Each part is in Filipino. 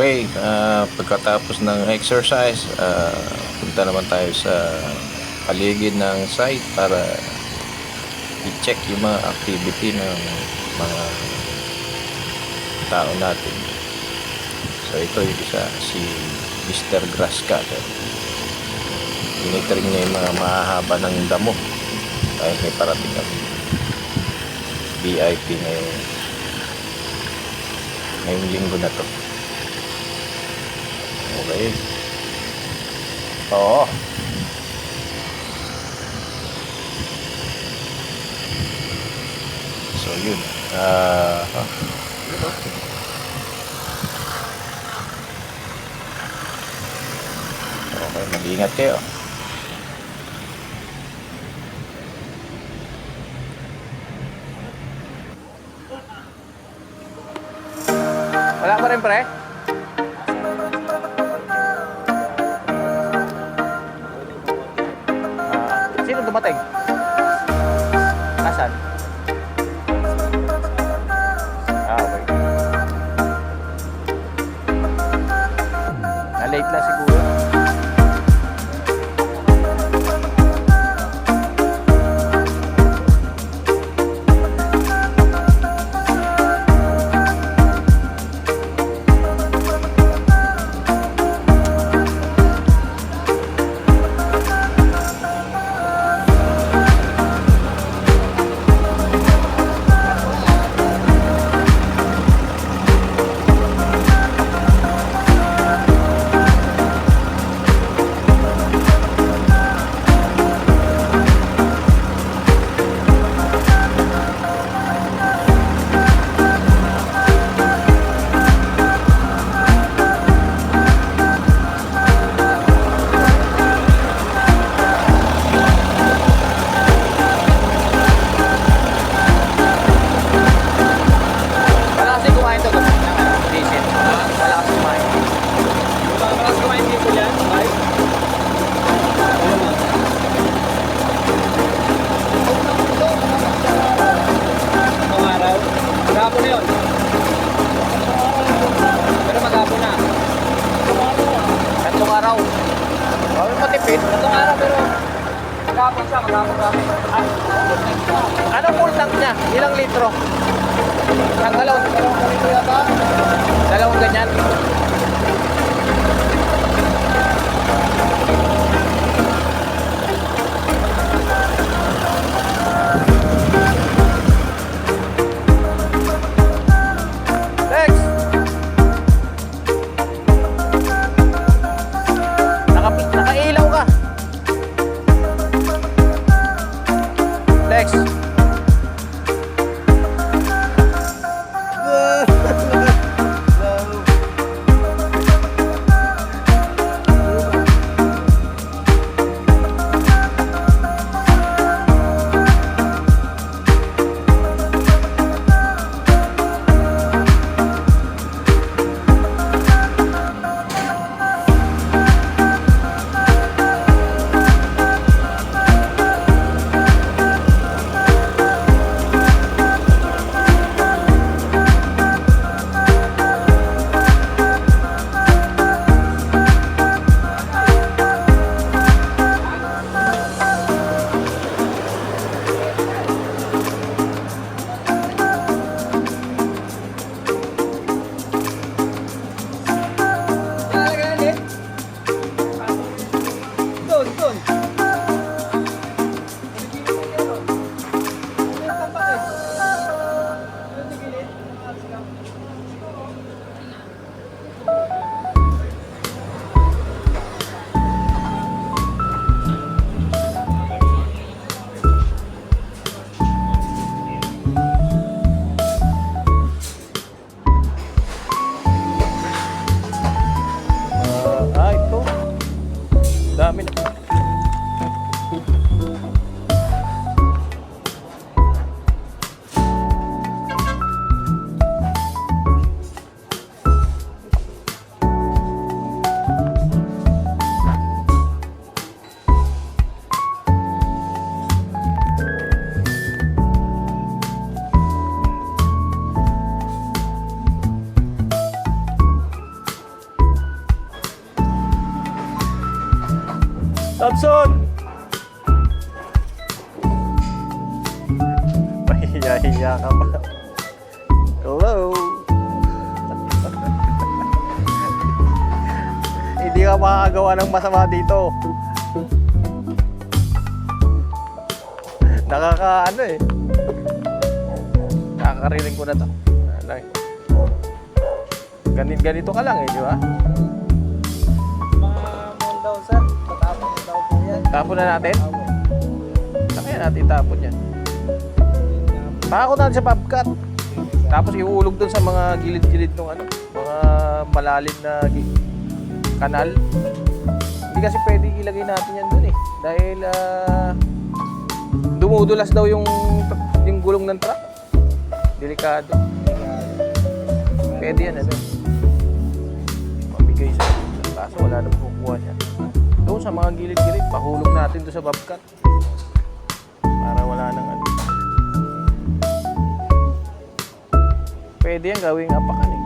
Okay, pagkatapos ng exercise, punta naman tayo sa paligid ng site para i-check yung mga activity ng mga tao natin. So ito yung isa, si Mr. Grass Cutter. Tinitring niya yung mga mahahaba ng damo dahil may parating kami VIP ngayong linggo na to. Okay. Oo. So yun. Okay, mag-ingat kayo. Wala pa rin, pre? Sino dumating? Nasaan? maghapon siya, maghapon. Anong full tank niya? Ilang litro? Ang dalawang ganyan. Lex! Nakailaw ka. Lex! Ito. Dami na. Thompson! Mahiya-hiya ka pa. Hello? Hindi ka makakagawa ng masama dito. Nakakaano eh. Nakakarinig ko na to. Ganito ka lang eh, di ba? Tapon na natin? Kaya natin tapon yan. Pakako natin sa bobcat. Tapos iuulog dun sa mga gilid-gilid ng ano, mga malalim na kanal. Hindi kasi pwede ilagay natin yan dun eh. Dahil dumudulas daw yung gulong ng truck. Delikado. Pwede yan ano. Mabigay sa kaso wala na kukuha niya. Doon sa mga gilid-gilid, pahulog natin doon sa bobcat para wala nang ano. Pwede yan gawing apakan eh.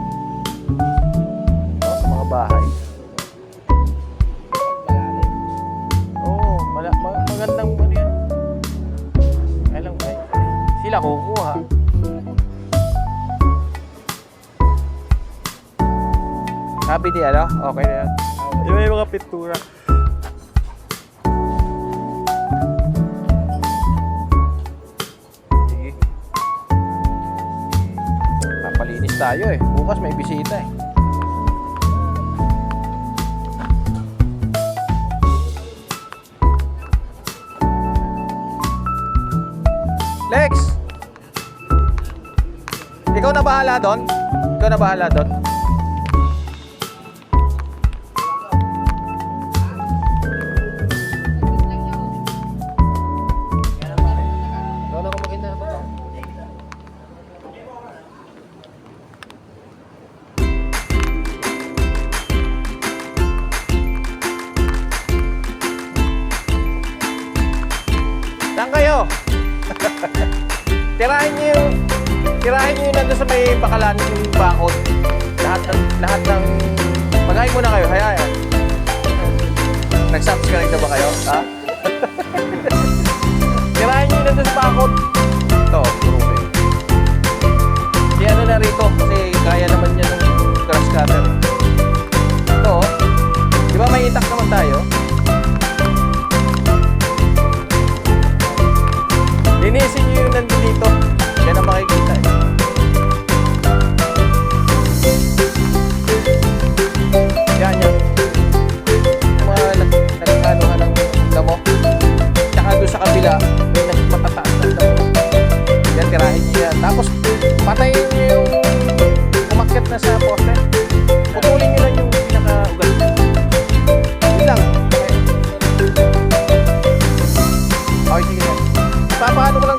Sa mga bahay. Oo, magandang ano yan. Kailang sila kukuha. Sabi di ano? Okay na yan. Yung may mga pintura. Papalinis tayo eh. Bukas may bisita eh. Lex! Ikaw na bahala doon? Ikaw na bahala doon? Saan kayo? Tirahin niyo nandun sa may bakalan yung bakod. Lahat ng magahin muna kayo, hayaan. Nag-subscribe na ba kayo? Ha? sunod. Ito, puro kayo. Di ano na rito kasi kaya naman niya ng grass cutter. Ito, oh. Di ba may itak naman tayo? Linisin nyo yung nandun dito. Yan ang makikita eh. Yan yung mga nagkanohan ng damo. Tsaka doon sa kabila, may nagmatataas ng damo. Yan, tirahin nyo yan. Tapos, patayin nyo yung umakyat na sa poste. Putulin nyo lang yung pinaka-ugat nyo. Yun lang. Okay, sige yan. Papaano ko lang